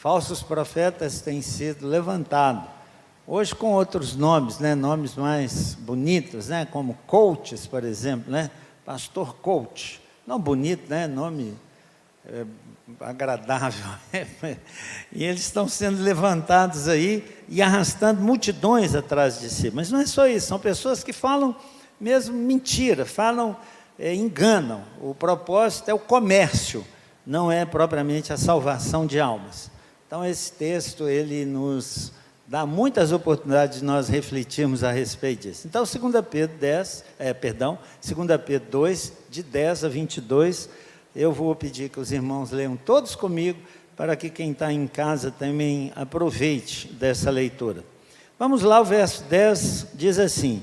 falsos profetas têm sido levantados. Hoje com outros nomes, né? Nomes mais bonitos, né? Como coaches, por exemplo, né? Pastor coach. Não bonito, né? Nome agradável. E eles estão sendo levantados aí e arrastando multidões atrás de si. Mas não é só isso, são pessoas que falam mesmo mentira, falam, enganam. O propósito é o comércio, não é propriamente a salvação de almas. Então esse texto, ele nos dá muitas oportunidades de nós refletirmos a respeito disso. Então 2 Pedro 2, de 10 a 22, eu vou pedir que os irmãos leiam todos comigo, para que quem está em casa também aproveite dessa leitura. Vamos lá, o verso 10 diz assim: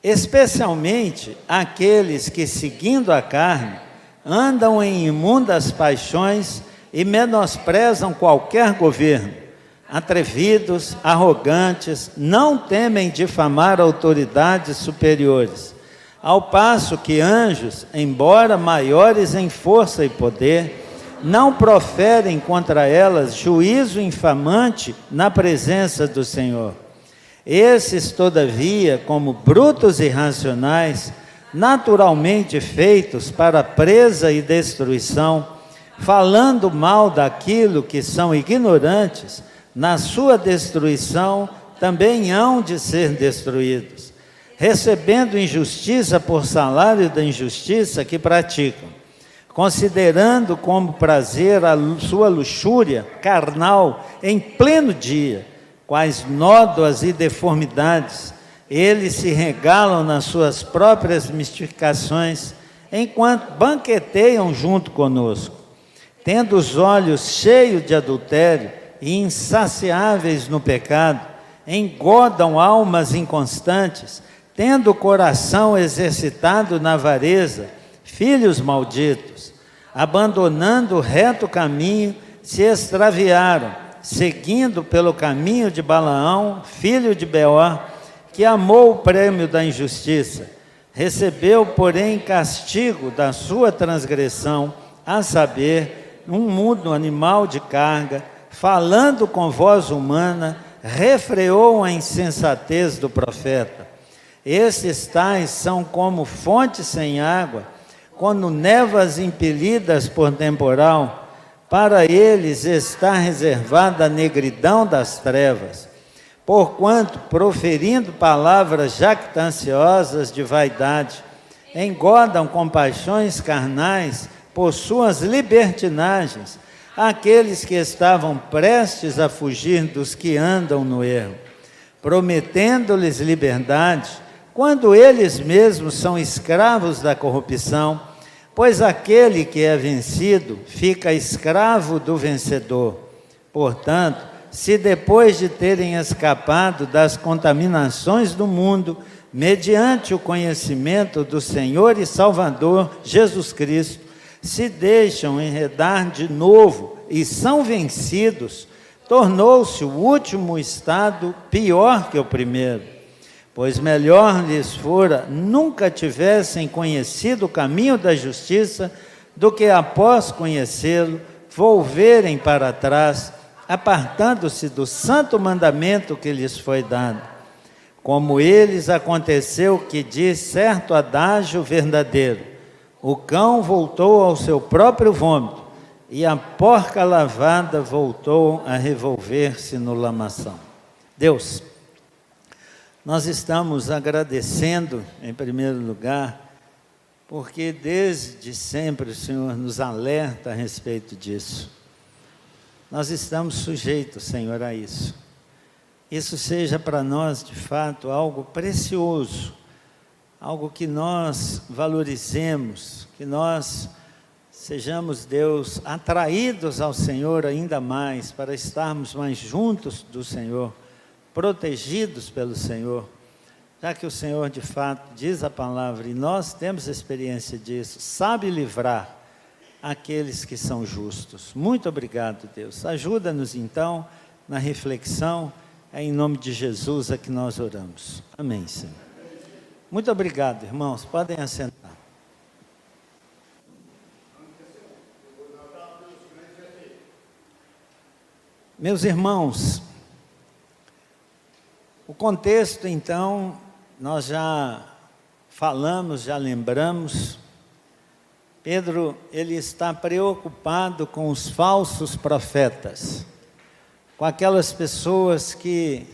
especialmente aqueles que, seguindo a carne, andam em imundas paixões e menosprezam qualquer governo, atrevidos, arrogantes, não temem difamar autoridades superiores, ao passo que anjos, embora maiores em força e poder, não proferem contra elas juízo infamante na presença do Senhor. Esses, todavia, como brutos e irracionais, naturalmente feitos para presa e destruição, falando mal daquilo que são ignorantes, na sua destruição também hão de ser destruídos, recebendo injustiça por salário da injustiça que praticam, considerando como prazer a sua luxúria carnal em pleno dia, quais nódoas e deformidades, eles se regalam nas suas próprias mistificações, enquanto banqueteiam junto conosco, tendo os olhos cheios de adultério e insaciáveis no pecado, engodam almas inconstantes, tendo o coração exercitado na avareza, filhos malditos, abandonando o reto caminho, se extraviaram, seguindo pelo caminho de Balaão, filho de Beor, que amou o prêmio da injustiça, recebeu, porém, castigo da sua transgressão, a saber, um mundo animal de carga, falando com voz humana, refreou a insensatez do profeta. Esses tais são como fontes sem água, quando nevas impelidas por temporal, para eles está reservada a negridão das trevas, porquanto, proferindo palavras jactanciosas de vaidade, engodam com paixões carnais por suas libertinagens, aqueles que estavam prestes a fugir dos que andam no erro, prometendo-lhes liberdade, quando eles mesmos são escravos da corrupção, pois aquele que é vencido fica escravo do vencedor. Portanto, se depois de terem escapado das contaminações do mundo, mediante o conhecimento do Senhor e Salvador Jesus Cristo, se deixam enredar de novo e são vencidos, tornou-se o último estado pior que o primeiro. Pois melhor lhes fora nunca tivessem conhecido o caminho da justiça, do que após conhecê-lo, volverem para trás, apartando-se do santo mandamento que lhes foi dado. Como eles, aconteceu que diz certo adágio verdadeiro: o cão voltou ao seu próprio vômito, e a porca lavada voltou a revolver-se no lamaçal. Deus, nós estamos agradecendo, em primeiro lugar, porque desde sempre o Senhor nos alerta a respeito disso. Nós estamos sujeitos, Senhor, a isso. Isso seja para nós, de fato, algo precioso, algo que nós valorizemos, que nós sejamos, Deus, atraídos ao Senhor ainda mais, para estarmos mais juntos do Senhor, protegidos pelo Senhor, já que o Senhor, de fato, diz a palavra, e nós temos experiência disso, sabe livrar aqueles que são justos. Muito obrigado, Deus. Ajuda-nos, então, na reflexão, é em nome de Jesus a que nós oramos. Amém, Senhor. Muito obrigado, irmãos. Podem assentar. Meus irmãos, o contexto, então, nós já falamos, já lembramos. Pedro, ele está preocupado com os falsos profetas, com aquelas pessoas que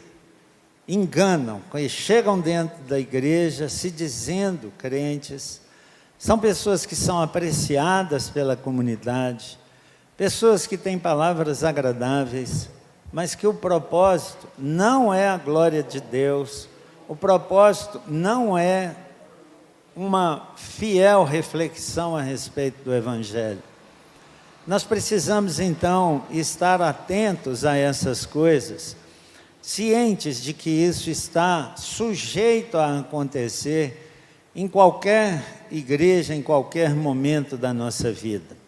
enganam, que chegam dentro da igreja se dizendo crentes. São pessoas que são apreciadas pela comunidade, pessoas que têm palavras agradáveis, mas que o propósito não é a glória de Deus, o propósito não é uma fiel reflexão a respeito do Evangelho. Nós precisamos, então, estar atentos a essas coisas, cientes de que isso está sujeito a acontecer em qualquer igreja, em qualquer momento da nossa vida.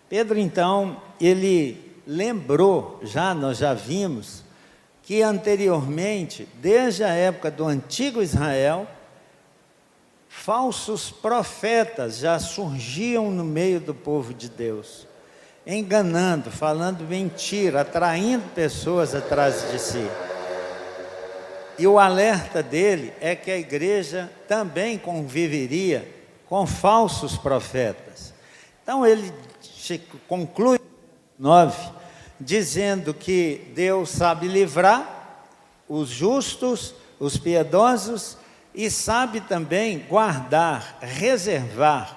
Pedro, então, ele lembrou, nós já vimos, que anteriormente, desde a época do antigo Israel, falsos profetas já surgiam no meio do povo de Deus, enganando, falando mentira, atraindo pessoas atrás de si. E o alerta dele é que a igreja também conviveria com falsos profetas. Então ele conclui 9, dizendo que Deus sabe livrar os justos, os piedosos, e sabe também guardar, reservar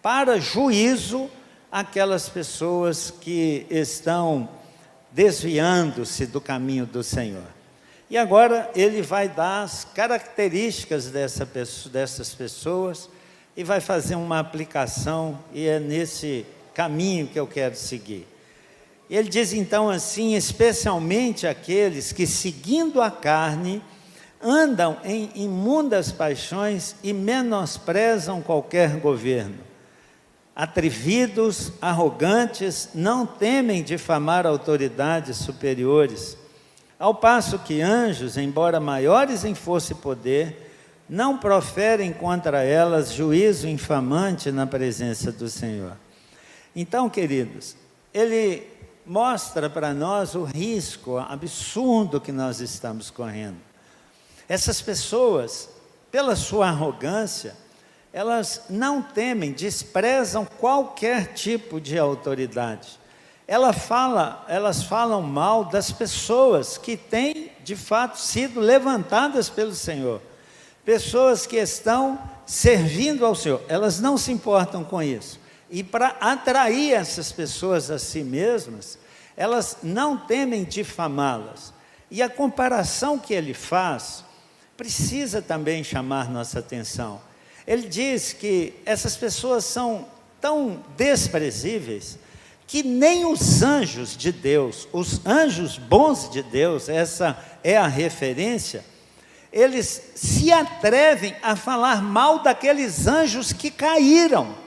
para juízo aquelas pessoas que estão desviando-se do caminho do Senhor. E agora ele vai dar as características dessas pessoas e vai fazer uma aplicação, e é nesse caminho que eu quero seguir. Ele diz então assim: especialmente aqueles que, seguindo a carne, andam em imundas paixões e menosprezam qualquer governo. Atrevidos, arrogantes, não temem difamar autoridades superiores, ao passo que anjos, embora maiores em força e poder, não proferem contra elas juízo infamante na presença do Senhor. Então, queridos, ele mostra para nós o risco absurdo que nós estamos correndo. Essas pessoas, pela sua arrogância, elas não temem, desprezam qualquer tipo de autoridade. Elas falam mal das pessoas que têm, de fato, sido levantadas pelo Senhor. Pessoas que estão servindo ao Senhor. Elas não se importam com isso. E para atrair essas pessoas a si mesmas, elas não temem difamá-las. E a comparação que ele faz precisa também chamar nossa atenção. Ele diz que essas pessoas são tão desprezíveis que nem os anjos de Deus, os anjos bons de Deus, essa é a referência, eles se atrevem a falar mal daqueles anjos que caíram,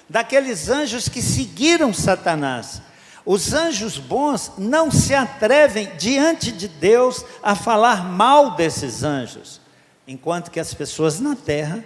daqueles anjos que seguiram Satanás. Os anjos bons não se atrevem diante de Deus a falar mal desses anjos, enquanto que as pessoas na terra,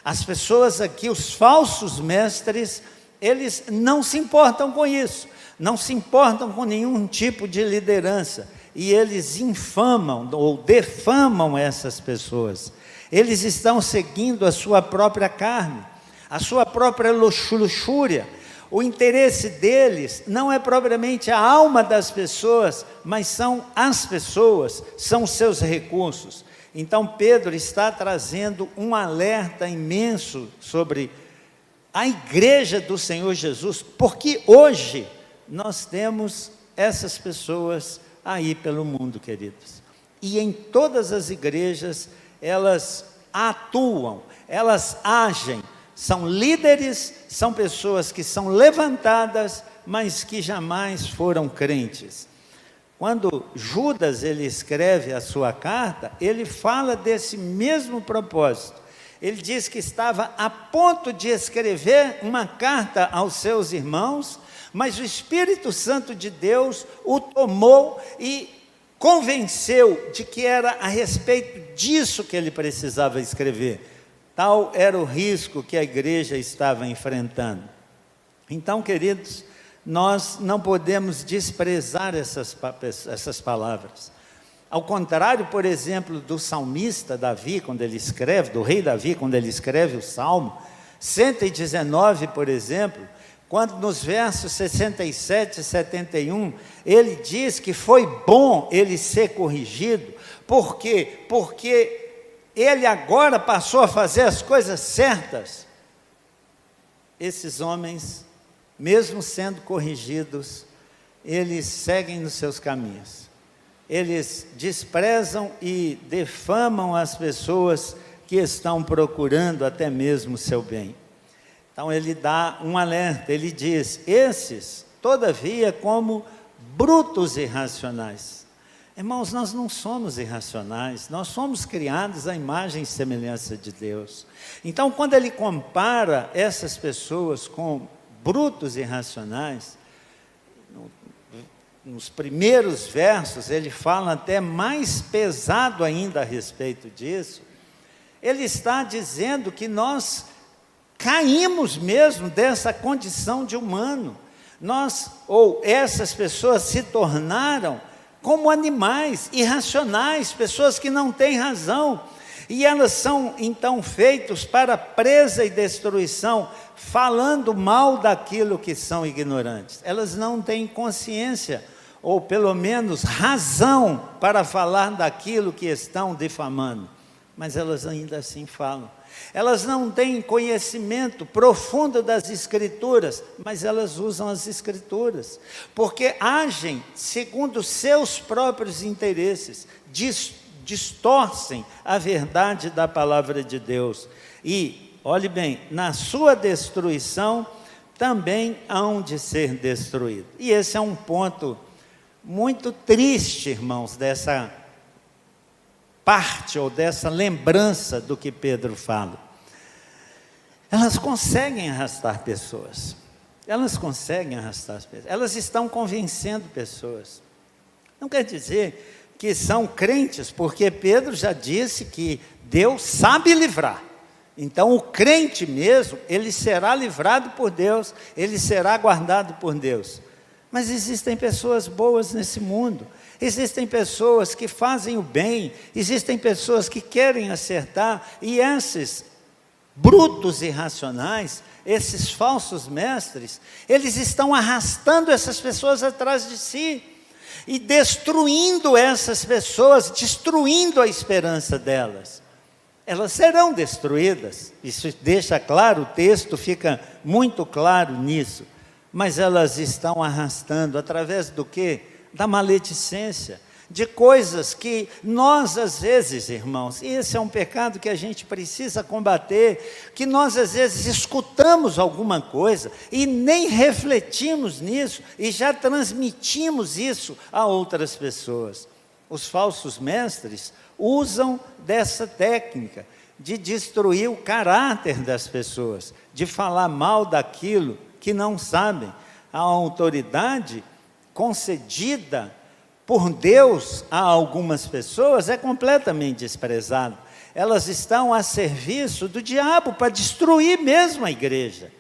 as pessoas aqui, os falsos mestres, eles não se importam com isso, não se importam com nenhum tipo de liderança, e eles infamam ou defamam essas pessoas. Eles estão seguindo a sua própria carne, a sua própria luxúria. O interesse deles não é propriamente a alma das pessoas, mas são as pessoas, são os seus recursos. Então Pedro está trazendo um alerta imenso sobre a igreja do Senhor Jesus, porque hoje nós temos essas pessoas aí pelo mundo, queridos. E em todas as igrejas, elas atuam, elas agem, são líderes, são pessoas que são levantadas, mas que jamais foram crentes. Quando Judas ele escreve a sua carta, ele fala desse mesmo propósito. Ele diz que estava a ponto de escrever uma carta aos seus irmãos, mas o Espírito Santo de Deus o tomou e convenceu de que era a respeito disso que ele precisava escrever. Tal era o risco que a igreja estava enfrentando. Então, queridos, nós não podemos desprezar essas palavras. Ao contrário, por exemplo, do salmista Davi, quando ele escreve, do rei Davi, quando ele escreve o Salmo 119, por exemplo, quando nos versos 67 e 71, ele diz que foi bom ele ser corrigido. Por quê? Porque ele agora passou a fazer as coisas certas. Esses homens, mesmo sendo corrigidos, eles seguem nos seus caminhos. Eles desprezam e defamam as pessoas que estão procurando até mesmo o seu bem. Então ele dá um alerta, ele diz: esses, todavia, como brutos irracionais. Irmãos, nós não somos irracionais, nós somos criados à imagem e semelhança de Deus. Então, quando ele compara essas pessoas com brutos irracionais, nos primeiros versos, ele fala até mais pesado ainda a respeito disso. Ele está dizendo que nós caímos mesmo dessa condição de humano. Essas pessoas se tornaram como animais irracionais, pessoas que não têm razão. E elas são então feitos para presa e destruição, falando mal daquilo que são ignorantes. Elas não têm consciência, ou pelo menos razão, para falar daquilo que estão difamando. Mas elas ainda assim falam. Elas não têm conhecimento profundo das Escrituras, mas elas usam as Escrituras, porque agem segundo seus próprios interesses, distorcem a verdade da palavra de Deus. E, olhe bem, na sua destruição também hão de ser destruídos. E esse é um ponto muito triste, irmãos, dessa parte ou dessa lembrança do que Pedro fala. Elas conseguem arrastar pessoas. Elas conseguem arrastar as pessoas. Elas estão convencendo pessoas. Não quer dizer que são crentes, porque Pedro já disse que Deus sabe livrar. Então o crente mesmo, ele será livrado por Deus, ele será guardado por Deus. Mas existem pessoas boas nesse mundo. Existem pessoas que fazem o bem, existem pessoas que querem acertar, e esses brutos irracionais, esses falsos mestres, eles estão arrastando essas pessoas atrás de si, e destruindo essas pessoas, destruindo a esperança delas. Elas serão destruídas, isso deixa claro, o texto fica muito claro nisso, mas elas estão arrastando, através do quê? Da maledicência, de coisas que nós às vezes, irmãos, e esse é um pecado que a gente precisa combater, que nós às vezes escutamos alguma coisa e nem refletimos nisso e já transmitimos isso a outras pessoas. Os falsos mestres usam dessa técnica de destruir o caráter das pessoas, de falar mal daquilo que não sabem. A autoridade concedida por Deus a algumas pessoas é completamente desprezada. Elas estão a serviço do diabo para destruir mesmo a igreja.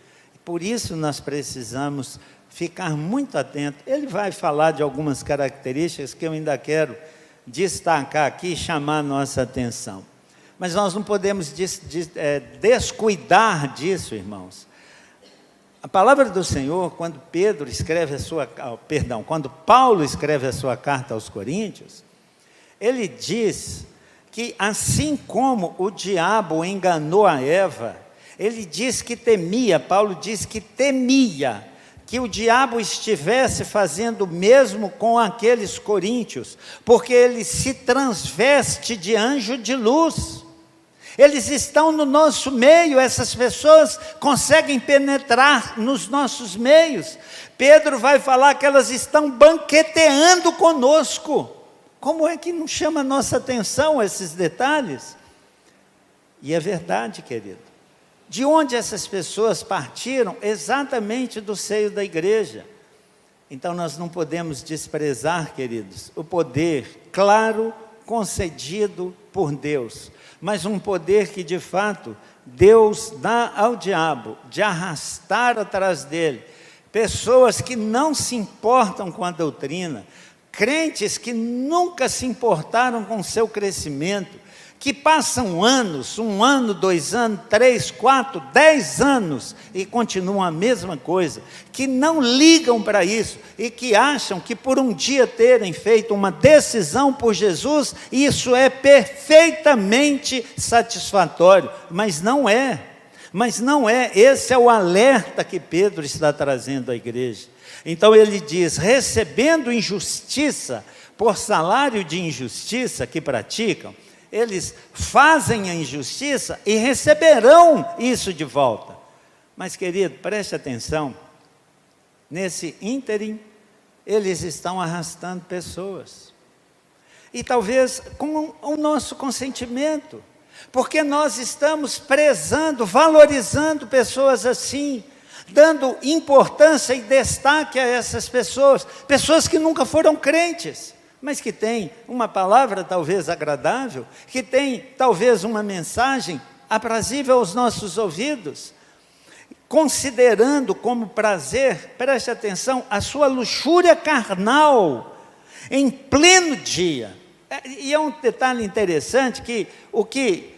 Por isso nós precisamos ficar muito atentos. Ele vai falar de algumas características que eu ainda quero destacar aqui e chamar a nossa atenção. Mas nós não podemos descuidar disso, irmãos. A palavra do Senhor, quando quando Paulo escreve a sua carta aos Coríntios, ele diz que assim como o diabo enganou a Eva, ele diz que temia, Paulo diz que temia que o diabo estivesse fazendo o mesmo com aqueles coríntios, porque ele se transveste de anjo de luz. Eles estão no nosso meio, essas pessoas conseguem penetrar nos nossos meios. Pedro vai falar que elas estão banqueteando conosco. Como é que não chama a nossa atenção esses detalhes? E é verdade, querido. De onde essas pessoas partiram? Exatamente do seio da igreja. Então nós não podemos desprezar, queridos, o poder claro concedido por Deus, mas um poder que de fato Deus dá ao diabo, de arrastar atrás dele pessoas que não se importam com a doutrina, crentes que nunca se importaram com o seu crescimento, que passam anos, 1 ano, 2 anos, 3, 4, 10 anos, e continuam a mesma coisa, que não ligam para isso, e que acham que por um dia terem feito uma decisão por Jesus, isso é perfeitamente satisfatório, mas não é. Mas não é, esse é o alerta que Pedro está trazendo à igreja. Então ele diz, recebendo injustiça por salário de injustiça que praticam, eles fazem a injustiça e receberão isso de volta. Mas, querido, preste atenção, nesse ínterim, eles estão arrastando pessoas. E talvez com o nosso consentimento, porque nós estamos prezando, valorizando pessoas assim, dando importância e destaque a essas pessoas, pessoas que nunca foram crentes, mas que têm uma palavra talvez agradável, que têm talvez uma mensagem aprazível aos nossos ouvidos, considerando como prazer, preste atenção, a sua luxúria carnal, em pleno dia. E é um detalhe interessante que o que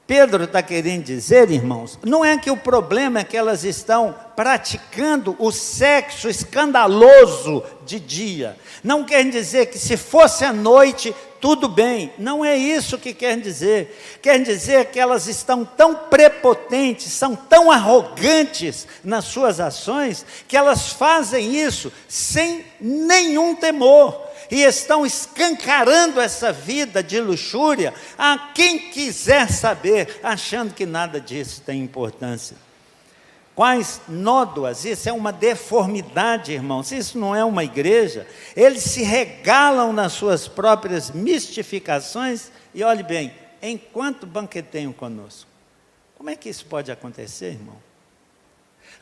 Pedro está querendo dizer, irmãos, não é que o problema é que elas estão praticando o sexo escandaloso de dia. Não quer dizer que se fosse à noite, tudo bem. Não é isso que quer dizer. Quer dizer que elas estão tão prepotentes, são tão arrogantes nas suas ações, que elas fazem isso sem nenhum temor. E estão escancarando essa vida de luxúria a quem quiser saber, achando que nada disso tem importância. Quais nódoas, isso é uma deformidade, irmãos, isso não é uma igreja. Eles se regalam nas suas próprias mistificações, e olhe bem, enquanto banqueteiam conosco. Como é que isso pode acontecer, irmão?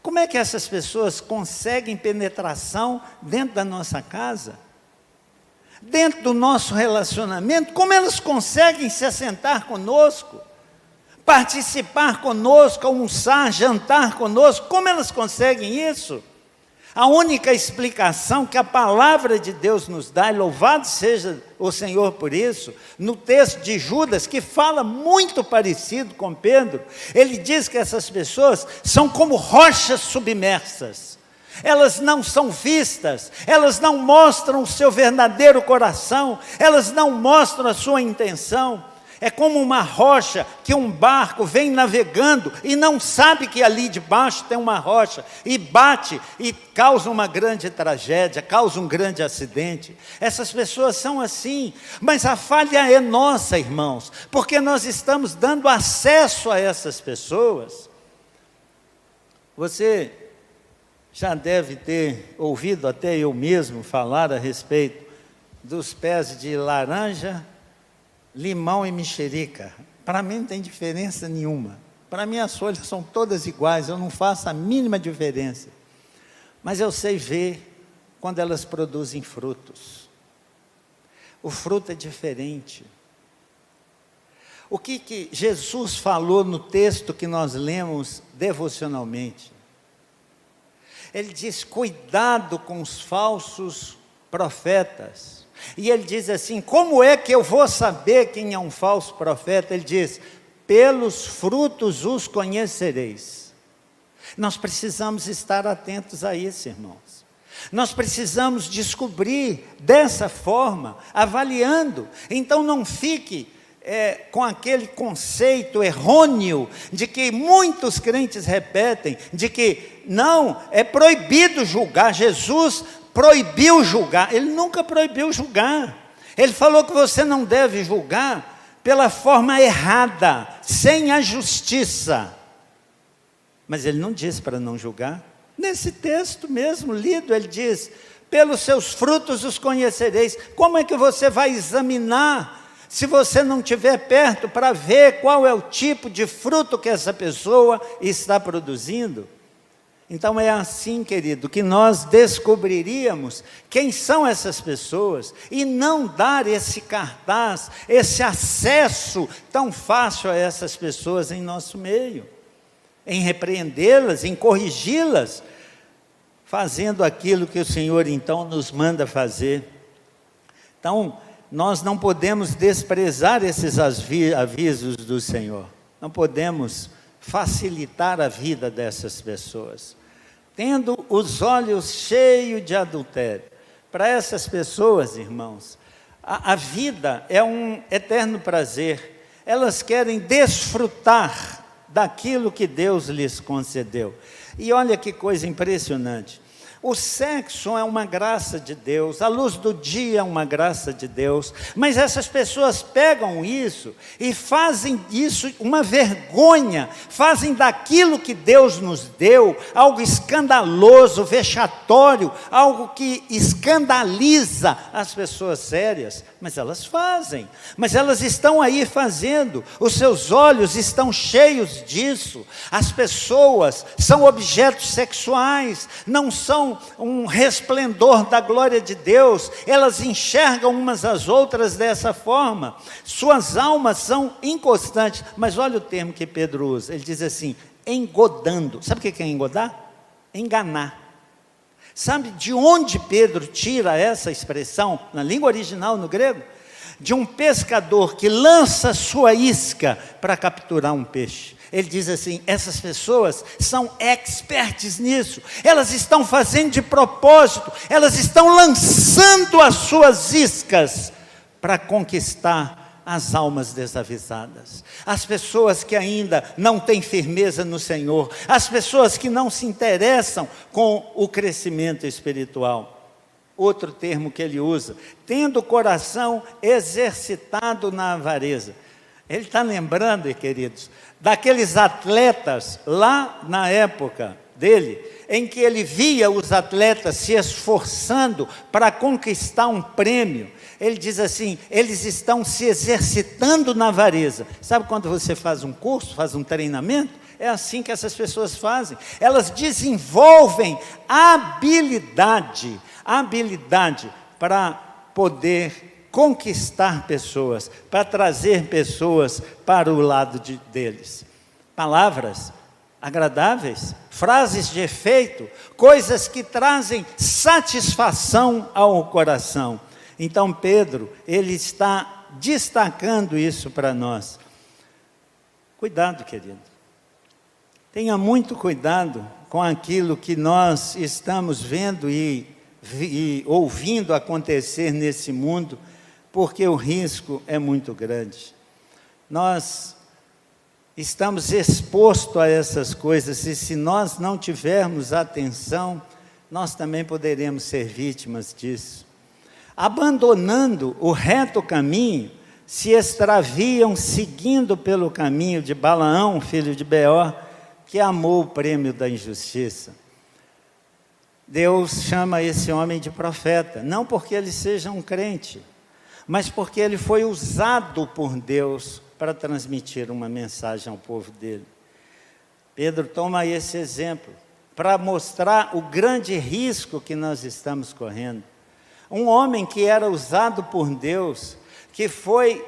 Como é que essas pessoas conseguem penetração dentro da nossa casa? Dentro do nosso relacionamento, como elas conseguem se assentar conosco, participar conosco, almoçar, jantar conosco, como elas conseguem isso? A única explicação que a palavra de Deus nos dá, e louvado seja o Senhor por isso, no texto de Judas, que fala muito parecido com Pedro, ele diz que essas pessoas são como rochas submersas. Elas não são vistas, elas não mostram o seu verdadeiro coração, elas não mostram a sua intenção. É como uma rocha que um barco vem navegando e não sabe que ali debaixo tem uma rocha, e bate e causa uma grande tragédia, causa um grande acidente. Essas pessoas são assim, mas a falha é nossa, irmãos, porque nós estamos dando acesso a essas pessoas. Você já deve ter ouvido até eu mesmo falar a respeito dos pés de laranja, limão e mexerica. Para mim não tem diferença nenhuma. Para mim as folhas são todas iguais, eu não faço a mínima diferença. Mas eu sei ver quando elas produzem frutos. O fruto é diferente. O que Jesus falou no texto que nós lemos devocionalmente? Ele diz, cuidado com os falsos profetas. E ele diz assim, como é que eu vou saber quem é um falso profeta? Ele diz, pelos frutos os conhecereis. Nós precisamos estar atentos a isso, irmãos. Nós precisamos descobrir dessa forma, avaliando. Então não fique com aquele conceito errôneo de que muitos crentes repetem, de que não, é proibido julgar. Jesus proibiu julgar. Ele nunca proibiu julgar. Ele falou que você não deve julgar pela forma errada, sem a justiça. Mas ele não disse para não julgar. Nesse texto mesmo lido, ele diz, pelos seus frutos os conhecereis. Como é que você vai examinar se você não estiver perto para ver qual é o tipo de fruto que essa pessoa está produzindo? Então é assim, querido, que nós descobriríamos quem são essas pessoas e não dar esse cartaz, esse acesso tão fácil a essas pessoas em nosso meio, em repreendê-las, em corrigi-las, fazendo aquilo que o Senhor então nos manda fazer. Então, nós não podemos desprezar esses avisos do Senhor, não podemos facilitar a vida dessas pessoas, tendo os olhos cheios de adultério. Para essas pessoas, irmãos, a vida é um eterno prazer, elas querem desfrutar daquilo que Deus lhes concedeu. E olha que coisa impressionante, o sexo é uma graça de Deus, a luz do dia é uma graça de Deus, mas essas pessoas pegam isso e fazem disso uma vergonha, fazem daquilo que Deus nos deu algo escandaloso, vexatório, algo que escandaliza as pessoas sérias. Mas elas fazem, mas elas estão aí fazendo, os seus olhos estão cheios disso. As pessoas são objetos sexuais, não são um resplendor da glória de Deus, elas enxergam umas às outras dessa forma, suas almas são inconstantes. Mas olha o termo que Pedro usa, ele diz assim, engodando. Sabe o que é engodar? Enganar. Sabe de onde Pedro tira essa expressão, na língua original, no grego? De um pescador que lança sua isca para capturar um peixe. Ele diz assim, essas pessoas são experts nisso, elas estão fazendo de propósito, elas estão lançando as suas iscas para conquistar as almas desavisadas, as pessoas que ainda não têm firmeza no Senhor, as pessoas que não se interessam com o crescimento espiritual. Outro termo que ele usa, tendo o coração exercitado na avareza. Ele está lembrando, queridos, daqueles atletas lá na época dele, em que ele via os atletas se esforçando para conquistar um prêmio. Ele diz assim, eles estão se exercitando na avareza. Sabe quando você faz um curso, faz um treinamento? É assim que essas pessoas fazem. Elas desenvolvem habilidade para poder conquistar pessoas, para trazer pessoas para o lado deles. Palavras agradáveis, frases de efeito, coisas que trazem satisfação ao coração. Então Pedro, ele está destacando isso para nós. Cuidado, querido. Tenha muito cuidado com aquilo que nós estamos vendo e ouvindo acontecer nesse mundo, porque o risco é muito grande. Nós estamos expostos a essas coisas e se nós não tivermos atenção, nós também poderemos ser vítimas disso. Abandonando o reto caminho, se extraviam seguindo pelo caminho de Balaão, filho de Beor, que amou o prêmio da injustiça. Deus chama esse homem de profeta, não porque ele seja um crente, mas porque ele foi usado por Deus para transmitir uma mensagem ao povo dele. Pedro toma esse exemplo para mostrar o grande risco que nós estamos correndo. Um homem que era usado por Deus, que foi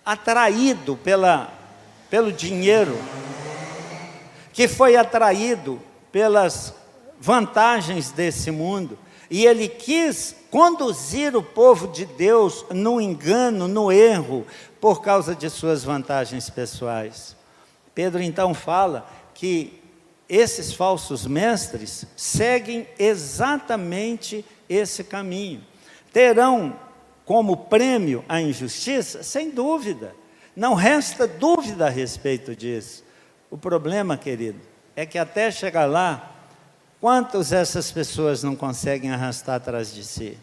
atraído pelo dinheiro, que foi atraído pelas vantagens desse mundo, e ele quis conduzir o povo de Deus no engano, no erro, por causa de suas vantagens pessoais. Pedro então fala que esses falsos mestres seguem exatamente esse caminho. Terão como prêmio a injustiça? Sem dúvida, não resta dúvida a respeito disso. O problema, querido, é que até chegar lá, quantos essas pessoas não conseguem arrastar atrás de si?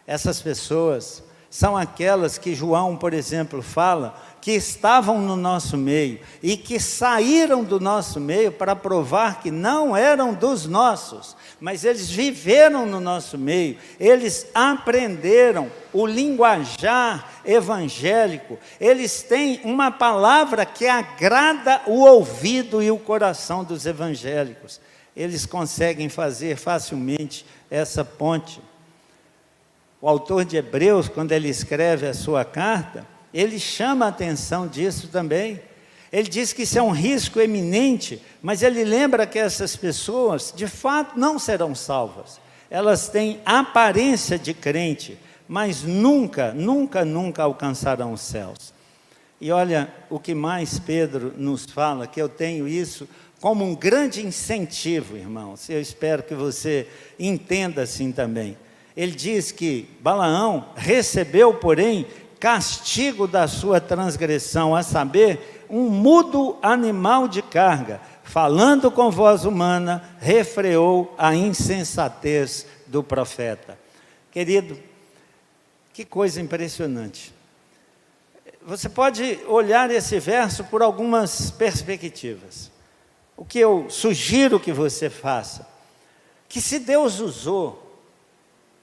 Essas pessoas são aquelas que João, por exemplo, fala que estavam no nosso meio e que saíram do nosso meio para provar que não eram dos nossos, mas eles viveram no nosso meio, eles aprenderam o linguajar evangélico, eles têm uma palavra que agrada o ouvido e o coração dos evangélicos. Eles conseguem fazer facilmente essa ponte. O autor de Hebreus, quando ele escreve a sua carta, ele chama a atenção disso também. Ele diz que isso é um risco eminente, mas ele lembra que essas pessoas, de fato, não serão salvas. Elas têm aparência de crente, mas nunca, nunca, nunca alcançarão os céus. E olha o que mais Pedro nos fala, que eu tenho isso como um grande incentivo, irmãos. Eu espero que você entenda assim também. Ele diz que Balaão recebeu, porém, castigo da sua transgressão, a saber, um mudo animal de carga, falando com voz humana, refreou a insensatez do profeta. Querido, que coisa impressionante. Você pode olhar esse verso por algumas perspectivas. O que eu sugiro que você faça, que se Deus usou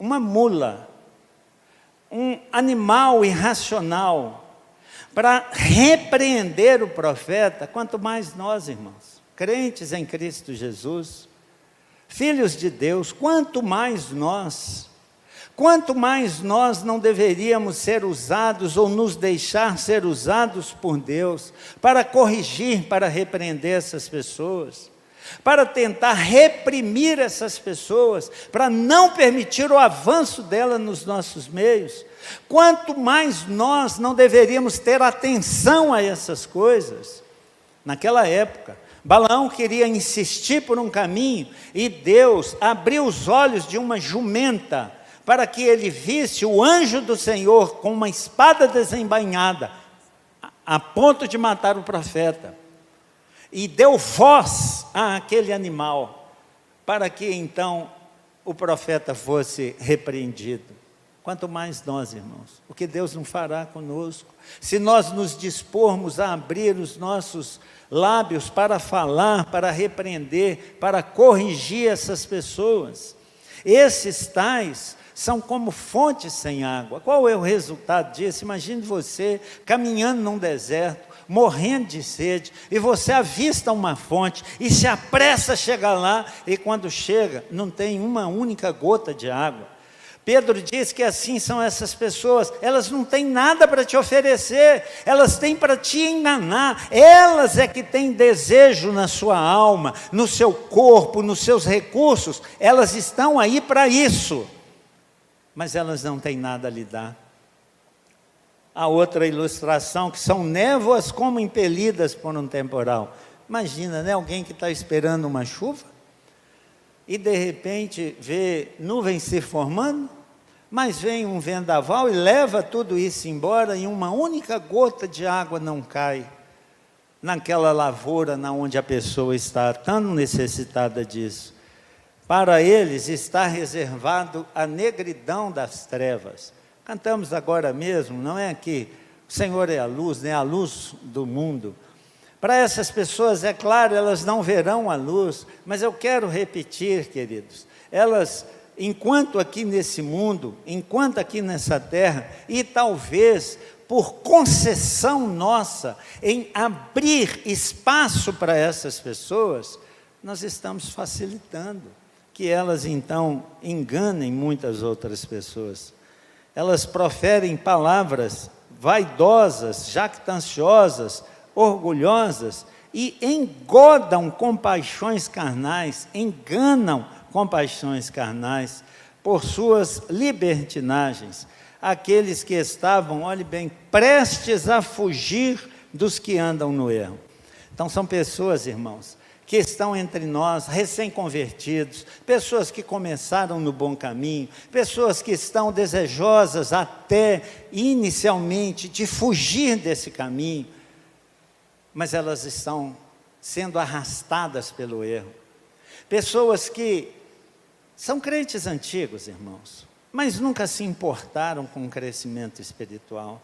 uma mula, um animal irracional, para repreender o profeta, quanto mais nós, irmãos, crentes em Cristo Jesus, filhos de Deus, quanto mais nós não deveríamos ser usados ou nos deixar ser usados por Deus para corrigir, para repreender essas pessoas, para tentar reprimir essas pessoas, para não permitir o avanço dela nos nossos meios. Quanto mais nós não deveríamos ter atenção a essas coisas. Naquela época, Balaão queria insistir por um caminho e Deus abriu os olhos de uma jumenta para que ele visse o anjo do Senhor com uma espada desembainhada, a ponto de matar o profeta. E deu voz àquele animal, para que então o profeta fosse repreendido. Quanto mais nós, irmãos, o que Deus não fará conosco, se nós nos dispormos a abrir os nossos lábios para falar, para repreender, para corrigir essas pessoas. Esses tais são como fontes sem água. Qual é o resultado disso? Imagine você caminhando num deserto, morrendo de sede, e você avista uma fonte, e se apressa a chegar lá, e quando chega, não tem uma única gota de água. Pedro diz que assim são essas pessoas, elas não têm nada para te oferecer, elas têm para te enganar, elas é que têm desejo na sua alma, no seu corpo, nos seus recursos, elas estão aí para isso. Mas elas não têm nada a lhe dar. A outra ilustração, que são névoas como impelidas por um temporal. Imagina, né? Alguém que está esperando uma chuva, e de repente vê nuvens se formando, mas vem um vendaval e leva tudo isso embora, e uma única gota de água não cai naquela lavoura na onde a pessoa está tão necessitada disso. Para eles está reservado a negridão das trevas. Cantamos agora mesmo, não é que o Senhor é a luz, né? A luz do mundo. Para essas pessoas, é claro, elas não verão a luz, mas eu quero repetir, queridos, elas, enquanto aqui nesse mundo, enquanto aqui nessa terra, e talvez por concessão nossa, em abrir espaço para essas pessoas, nós estamos facilitando que elas então enganem muitas outras pessoas. Elas proferem palavras vaidosas, jactanciosas, orgulhosas, e engodam com paixões carnais, enganam com paixões carnais, por suas libertinagens, aqueles que estavam, olhe bem, prestes a fugir dos que andam no erro. Então são pessoas, irmãos, que estão entre nós, recém-convertidos, pessoas que começaram no bom caminho, pessoas que estão desejosas até inicialmente de fugir desse caminho, mas elas estão sendo arrastadas pelo erro. Pessoas que são crentes antigos, irmãos, mas nunca se importaram com o crescimento espiritual.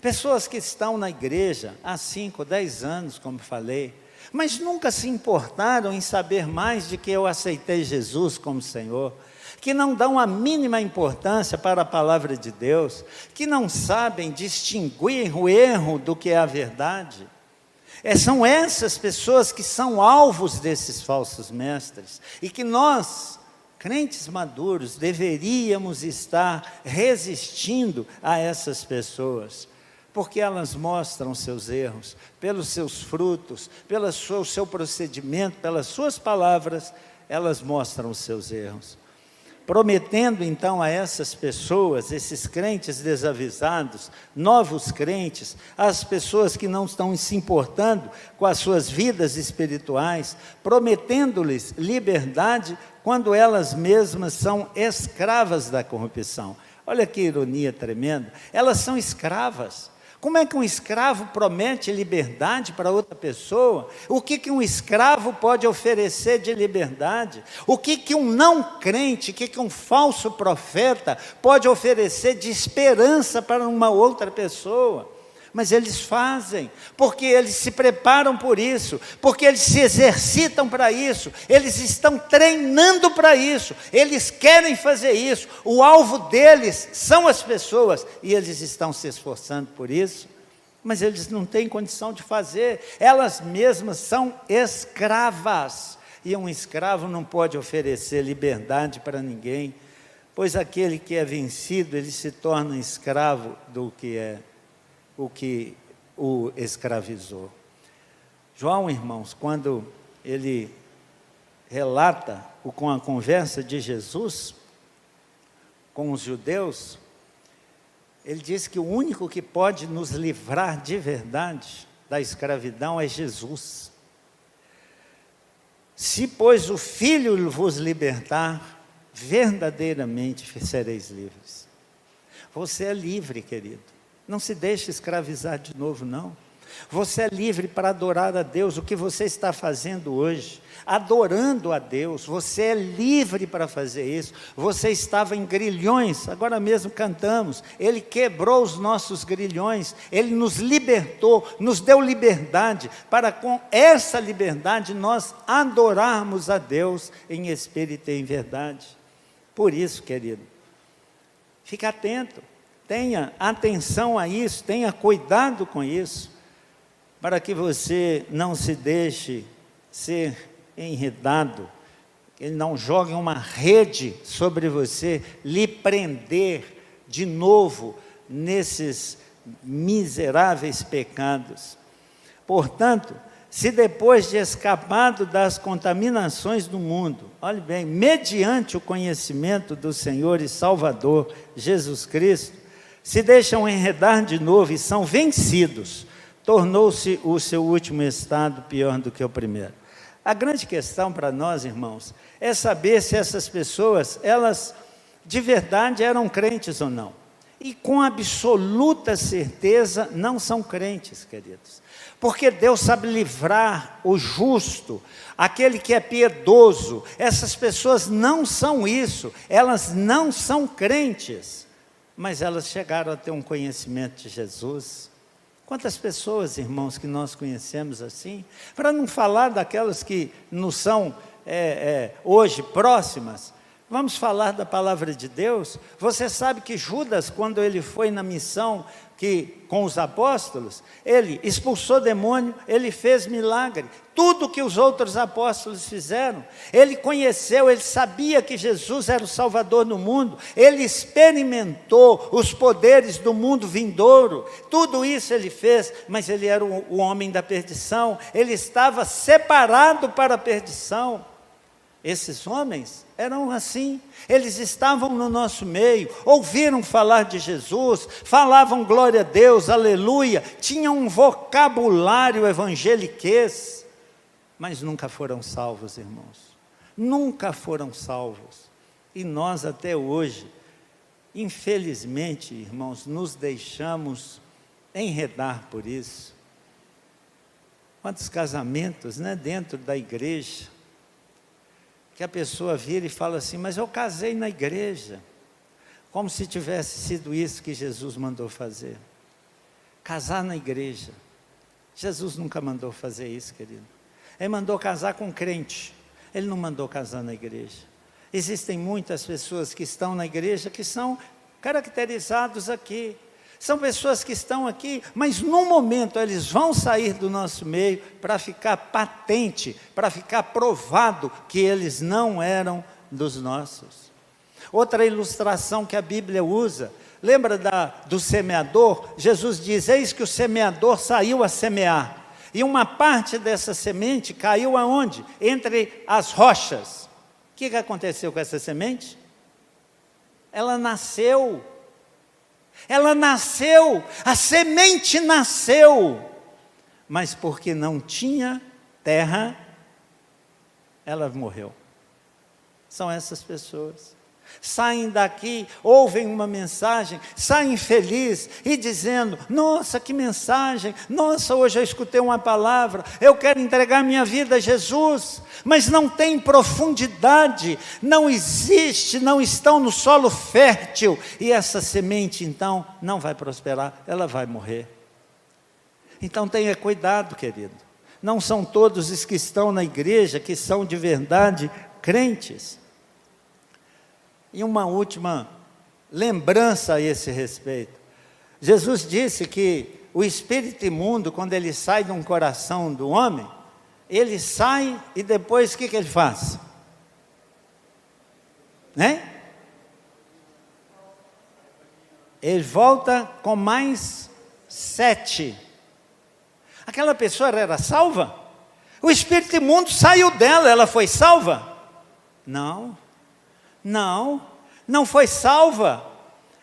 Pessoas que estão na igreja há 5, 10 anos, como falei, mas nunca se importaram em saber mais de que eu aceitei Jesus como Senhor, que não dão a mínima importância para a palavra de Deus, que não sabem distinguir o erro do que é a verdade. São essas pessoas que são alvos desses falsos mestres, e que nós, crentes maduros, deveríamos estar resistindo a essas pessoas, porque elas mostram seus erros, pelos seus frutos, pelo seu procedimento, pelas suas palavras, elas mostram os seus erros. Prometendo então a essas pessoas, esses crentes desavisados, novos crentes, as pessoas que não estão se importando com as suas vidas espirituais, prometendo-lhes liberdade quando elas mesmas são escravas da corrupção. Olha que ironia tremenda, elas são escravas. Como é que um escravo promete liberdade para outra pessoa? O que um escravo pode oferecer de liberdade? O que um não crente, o que um falso profeta pode oferecer de esperança para uma outra pessoa? Mas eles fazem, porque eles se preparam por isso, porque eles se exercitam para isso, eles estão treinando para isso, eles querem fazer isso, o alvo deles são as pessoas, e eles estão se esforçando por isso, mas eles não têm condição de fazer, elas mesmas são escravas, e um escravo não pode oferecer liberdade para ninguém, pois aquele que é vencido, ele se torna escravo do que é o que o escravizou. João, irmãos, quando ele relata com a conversa de Jesus com os judeus, ele diz que o único que pode nos livrar de verdade da escravidão é Jesus. Se, pois, o Filho vos libertar, verdadeiramente sereis livres. Você é livre, querido. Não se deixe escravizar de novo, não. Você é livre para adorar a Deus. O que você está fazendo hoje? Adorando a Deus. Você é livre para fazer isso. Você estava em grilhões, agora mesmo cantamos. Ele quebrou os nossos grilhões. Ele nos libertou, nos deu liberdade, para com essa liberdade nós adorarmos a Deus em espírito e em verdade. Por isso, querido, fique atento. Tenha atenção a isso, tenha cuidado com isso, para que você não se deixe ser enredado, ele não jogue uma rede sobre você, lhe prender de novo nesses miseráveis pecados. Portanto, se depois de escapado das contaminações do mundo, olhe bem, mediante o conhecimento do Senhor e Salvador Jesus Cristo, se deixam enredar de novo e são vencidos, tornou-se o seu último estado pior do que o primeiro. A grande questão para nós, irmãos, é saber se essas pessoas, elas de verdade eram crentes ou não. E com absoluta certeza não são crentes, queridos. Porque Deus sabe livrar o justo, aquele que é piedoso. Essas pessoas não são isso, elas não são crentes. Mas elas chegaram a ter um conhecimento de Jesus. Quantas pessoas, irmãos, que nós conhecemos assim? Para não falar daquelas que nos são hoje próximas, vamos falar da palavra de Deus. Você sabe que Judas, quando ele foi na missão com os apóstolos, ele expulsou demônio, ele fez milagre, tudo que os outros apóstolos fizeram, ele conheceu, ele sabia que Jesus era o Salvador do mundo, ele experimentou os poderes do mundo vindouro, tudo isso ele fez, mas ele era o homem da perdição, ele estava separado para a perdição. Esses homens eram assim, eles estavam no nosso meio, ouviram falar de Jesus, falavam glória a Deus, aleluia, tinham um vocabulário evangeliquez, mas nunca foram salvos, irmãos, nunca foram salvos, e nós até hoje, infelizmente, irmãos, nos deixamos enredar por isso. Quantos casamentos, né, dentro da igreja, que a pessoa vira e fala assim, mas eu casei na igreja, como se tivesse sido isso que Jesus mandou fazer, casar na igreja. Jesus nunca mandou fazer isso, querido. Ele mandou casar com crente, ele não mandou casar na igreja. Existem muitas pessoas que estão na igreja, que são caracterizados aqui, são pessoas que estão aqui, mas num momento eles vão sair do nosso meio para ficar patente, para ficar provado que eles não eram dos nossos. Outra ilustração que a Bíblia usa, lembra do semeador? Jesus diz, eis que o semeador saiu a semear. E uma parte dessa semente caiu aonde? Entre as rochas. O que aconteceu com essa semente? Ela nasceu. Ela nasceu. A semente nasceu. Mas porque não tinha terra, ela morreu. São essas pessoas. Saem daqui, ouvem uma mensagem, saem felizes e dizendo, nossa, que mensagem, nossa, hoje eu escutei uma palavra, eu quero entregar minha vida a Jesus, mas não tem profundidade, não existe, não estão no solo fértil, e essa semente então não vai prosperar, ela vai morrer. Então tenha cuidado, querido, não são todos os que estão na igreja que são de verdade crentes. E uma última lembrança a esse respeito. Jesus disse que o espírito imundo, quando ele sai de um coração do homem, ele sai e depois o que ele faz? Né? Ele volta com mais 7. Aquela pessoa era salva? O espírito imundo saiu dela, ela foi salva? Não. Não foi salva,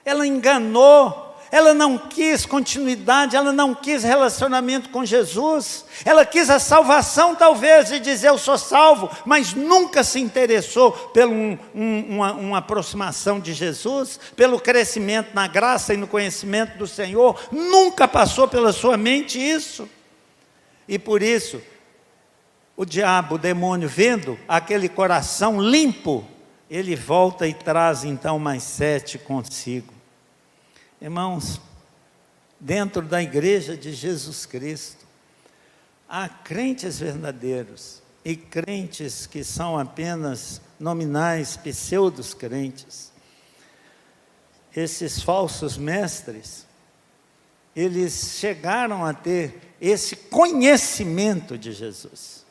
ela enganou, ela não quis continuidade, ela não quis relacionamento com Jesus, ela quis a salvação talvez, de dizer eu sou salvo, mas nunca se interessou por uma aproximação de Jesus, pelo crescimento na graça e no conhecimento do Senhor, nunca passou pela sua mente isso, e por isso, o diabo, o demônio, vendo aquele coração limpo, ele volta e traz então mais 7 consigo. Irmãos, dentro da igreja de Jesus Cristo, há crentes verdadeiros e crentes que são apenas nominais, pseudos crentes. Esses falsos mestres, eles chegaram a ter esse conhecimento de Jesus.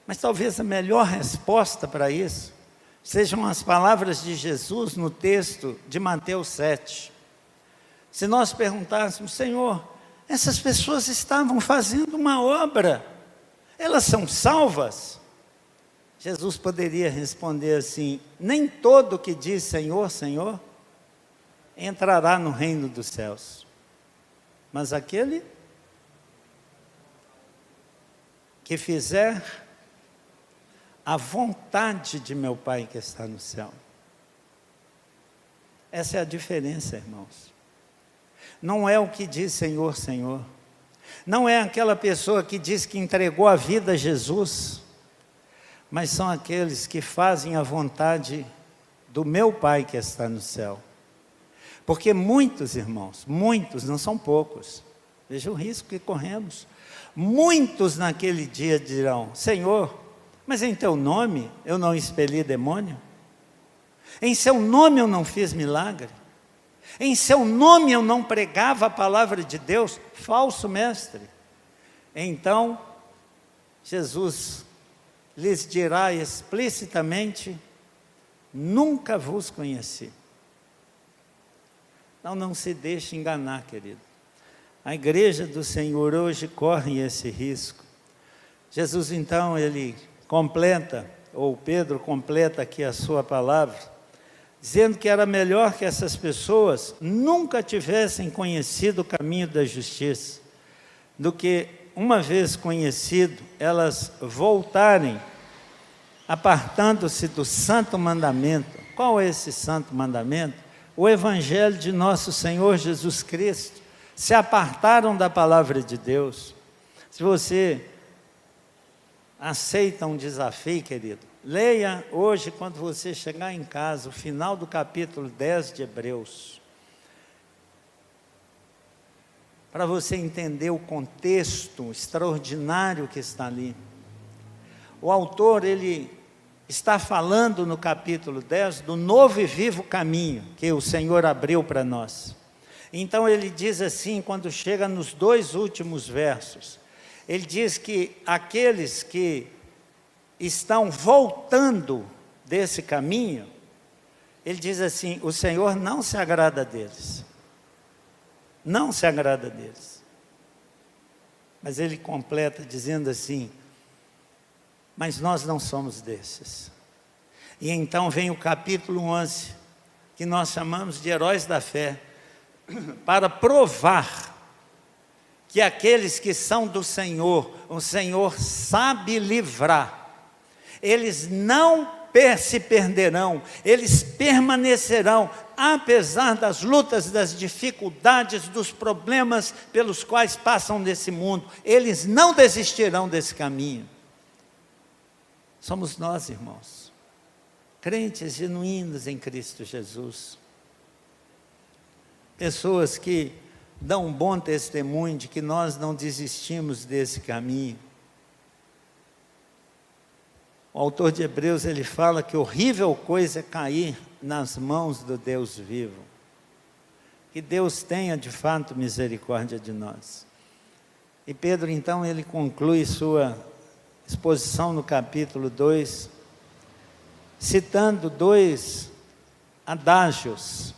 Mas talvez a melhor resposta para isso sejam as palavras de Jesus no texto de Mateus 7. Se nós perguntássemos, Senhor, essas pessoas estavam fazendo uma obra, elas são salvas? Jesus poderia responder assim, nem todo que diz Senhor, Senhor, entrará no reino dos céus, mas aquele que fizer a vontade de meu Pai que está no céu. Essa é a diferença, irmãos. Não é o que diz Senhor, Senhor. Não é aquela pessoa que diz que entregou a vida a Jesus, mas são aqueles que fazem a vontade do meu Pai que está no céu. Porque muitos, irmãos, muitos, não são poucos, veja o risco que corremos, muitos naquele dia dirão, Senhor, mas em teu nome eu não expeli demônio? Em seu nome eu não fiz milagre? Em seu nome eu não pregava a palavra de Deus? Falso mestre. Então, Jesus lhes dirá explicitamente, nunca vos conheci. Então não se deixe enganar, querido. A igreja do Senhor hoje corre esse risco. Jesus então, ele completa, ou Pedro completa aqui a sua palavra, dizendo que era melhor que essas pessoas nunca tivessem conhecido o caminho da justiça, do que, uma vez conhecido, elas voltarem, apartando-se do santo mandamento. Qual é esse santo mandamento? O Evangelho de nosso Senhor Jesus Cristo. Se apartaram da palavra de Deus. Se você aceita um desafio, querido, leia hoje, quando você chegar em casa, o final do capítulo 10 de Hebreus, para você entender o contexto extraordinário que está ali. O autor, ele está falando no capítulo 10 do novo e vivo caminho que o Senhor abriu para nós. Então ele diz assim, quando chega nos 2 últimos versos, ele diz que aqueles que estão voltando desse caminho, ele diz assim: o Senhor não se agrada deles. Não se agrada deles. Mas ele completa dizendo assim: mas nós não somos desses. E então vem o capítulo 11, que nós chamamos de heróis da fé, para provar que aqueles que são do Senhor, o Senhor sabe livrar. Eles não se perderão, eles permanecerão, apesar das lutas, das dificuldades, dos problemas pelos quais passam nesse mundo. Eles não desistirão desse caminho. Somos nós, irmãos, crentes genuínos em Cristo Jesus, pessoas que dão um bom testemunho de que nós não desistimos desse caminho. O autor de Hebreus, ele fala que horrível coisa é cair nas mãos do Deus vivo. Que Deus tenha de fato misericórdia de nós. E Pedro então, ele conclui sua exposição no capítulo 2, citando 2 adágios,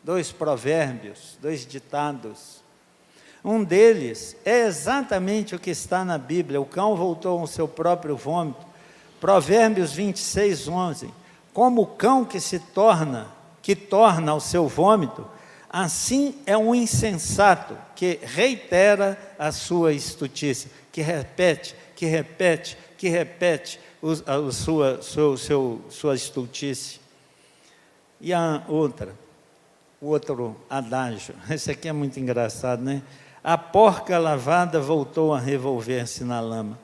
2 provérbios, 2 ditados. Um deles é exatamente o que está na Bíblia: o cão voltou ao seu próprio vômito. Provérbios 26, 11. Como o cão que torna ao seu vômito, assim é um insensato que reitera a sua estultícia, que repete sua estultície. E a outra, o outro adágio, esse aqui é muito engraçado, né? A porca lavada voltou a revolver-se na lama.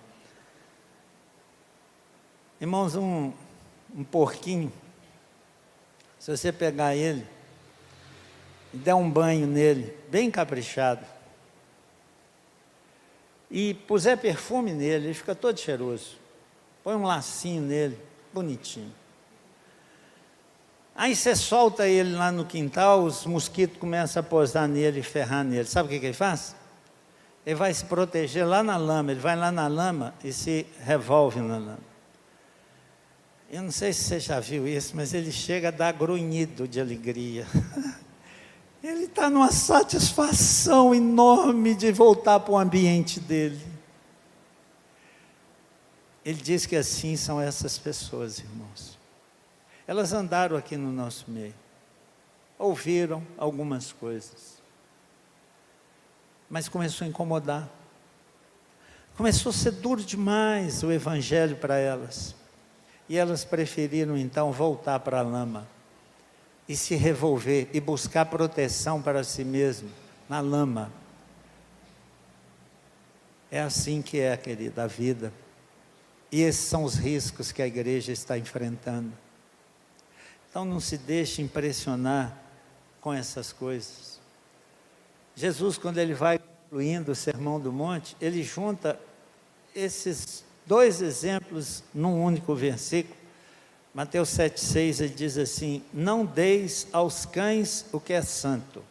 Irmãos, um porquinho, se você pegar ele e der um banho nele, bem caprichado, e puser perfume nele, ele fica todo cheiroso. Põe um lacinho nele, bonitinho. Aí você solta ele lá no quintal, os mosquitos começam a pousar nele e ferrar nele. Sabe o que ele faz? Ele vai se proteger lá na lama, ele vai lá na lama e se revolve na lama. Eu não sei se você já viu isso, mas ele chega a dar grunhido de alegria. Ele está numa satisfação enorme de voltar para o ambiente dele. Ele diz que assim são essas pessoas, irmãos. Elas andaram aqui no nosso meio, ouviram algumas coisas, mas começou a incomodar. Começou a ser duro demais o evangelho para elas. E elas preferiram então voltar para a lama e se revolver e buscar proteção para si mesmo na lama. É assim que é, querida, a vida. E esses são os riscos que a igreja está enfrentando. Então não se deixe impressionar com essas coisas. Jesus, quando ele vai concluindo o Sermão do Monte, ele junta esses 2 exemplos num único versículo. Mateus 7,6, ele diz assim: não deis aos cães o que é santo,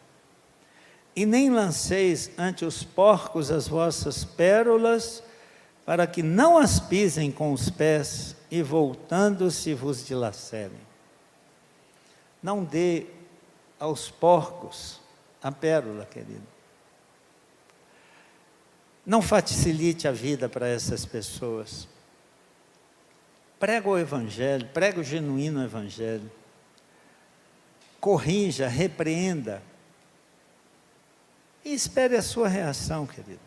e nem lanceis ante os porcos as vossas pérolas, para que não as pisem com os pés, e voltando-se vos dilacerem. Não dê aos porcos a pérola, querido. Não facilite a vida para essas pessoas. Prega o evangelho, prega o genuíno evangelho. Corrija, repreenda. E espere a sua reação, querido.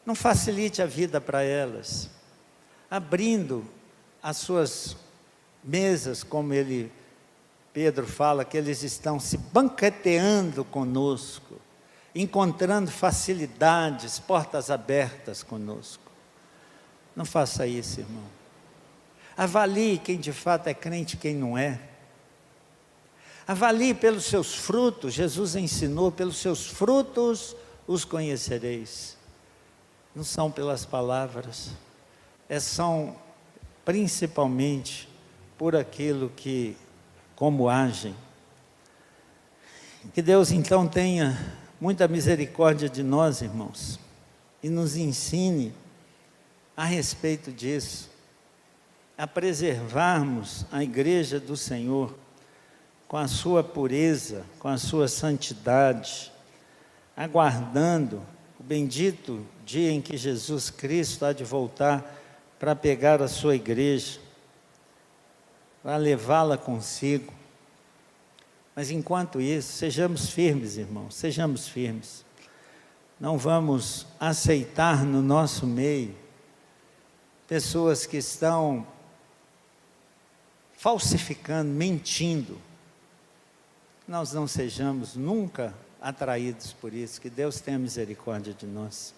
Não facilite a vida para elas, abrindo as suas mesas, como Pedro fala, que eles estão se banqueteando conosco, encontrando facilidades, portas abertas conosco. Não faça isso, irmão. Avalie quem de fato é crente e quem não é. Avalie pelos seus frutos. Jesus ensinou: pelos seus frutos os conhecereis. Não são pelas palavras, são principalmente por aquilo que, como agem. Que Deus então tenha muita misericórdia de nós, irmãos, e nos ensine a respeito disso. a preservarmos a igreja do Senhor com a sua pureza, com a sua santidade, aguardando o bendito dia em que Jesus Cristo há de voltar para pegar a sua igreja, para levá-la consigo. Mas enquanto isso, sejamos firmes, irmãos, sejamos firmes. Não vamos aceitar no nosso meio pessoas que estão falsificando, mentindo. Nós não sejamos nunca atraídos por isso. Que Deus tenha misericórdia de nós.